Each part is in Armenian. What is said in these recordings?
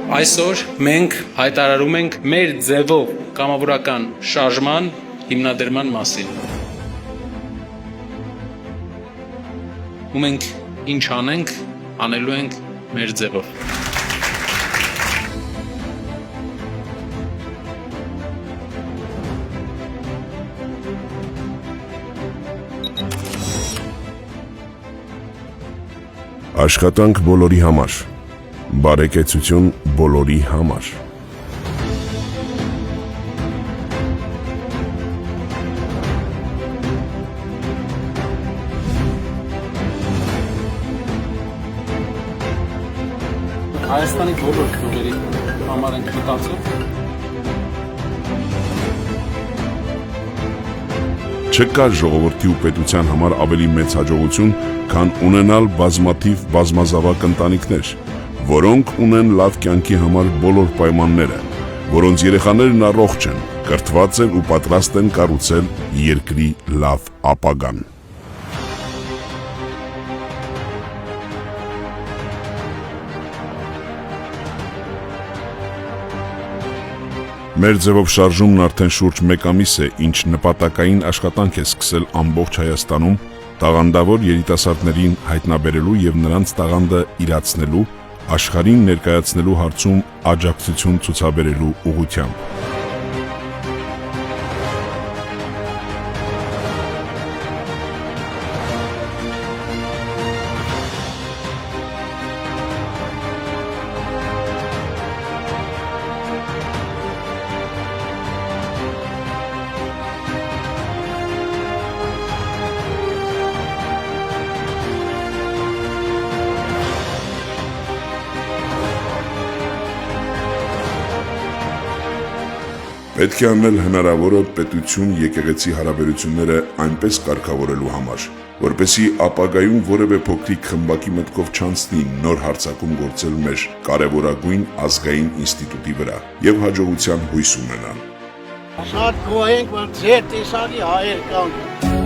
Այսօր մենք հայտարարում ենք մեր ձևով կամավորական շարժման հիմնադրման մասին։ Ու մենք ինչ անենք, անելու ենք մեր ձևով։ Աշխատանք բոլորի համար, բարեկեցություն բոլորի համար։ Հայաստանի բոլոր քույրերի համար ենք մտածում։ Չկա ժողովրդի ու պետության համար ավելի մեծ հաջողություն, քան ունենալ բազմաթիվ բազմազավակ ընտանիքներ, որոնք ունեն լավ կյանքի համար բոլոր պայմանները, որոնց երեխաներն առողջ են, կրթված են ու պատրաստ են կառուցել երկրի լավ ապագան։ Մեր ձևով շարժումն արդեն շուրջ 1 ամիս է, ինչ նպատակային աշխատանք է սկսել ամբողջ Հայաստանում տաղանդավոր երիտասարդներին հայտնաբերելու և նրանց տաղանդը իրացնելու, աշխարհին ներկայացնելու հարցում աջակցություն ցուցաբերելու ուղղությամբ։ Պետք է անել հնարավորը պետություն եկեղեցի հարաբերությունները այնպես կարգավորելու համար, որպեսզի ապագայում որևէ փոքրիկ խմբակի մտքով չանցնի նոր հարձակում գործել մեր կարևորագույն ազգային ինստիտուտի վրա և հաջողության հույս ունենան։ Շատ գոհ ենք, որ ձեր տեսակի հայեր կան։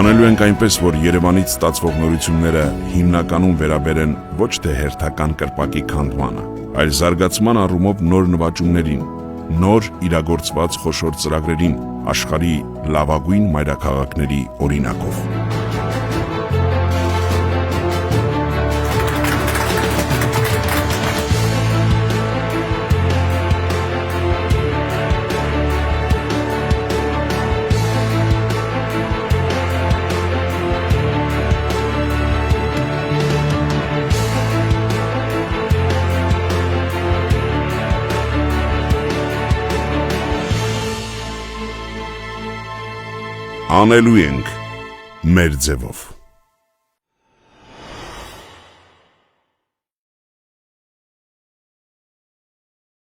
Անելու ենք այնպես, որ Երևանից ստացվող նորությունները հիմնականում վերաբերեն ոչ թե հերթական կրպակի քանդմանը, այլ զարգացման առումով նոր նվաճումներին, նոր իրագործված խոշոր ծրագրերին, աշխարհի լավագույն մայրաքաղաքների օրինակով։ Անելու ենք մեր ձևով։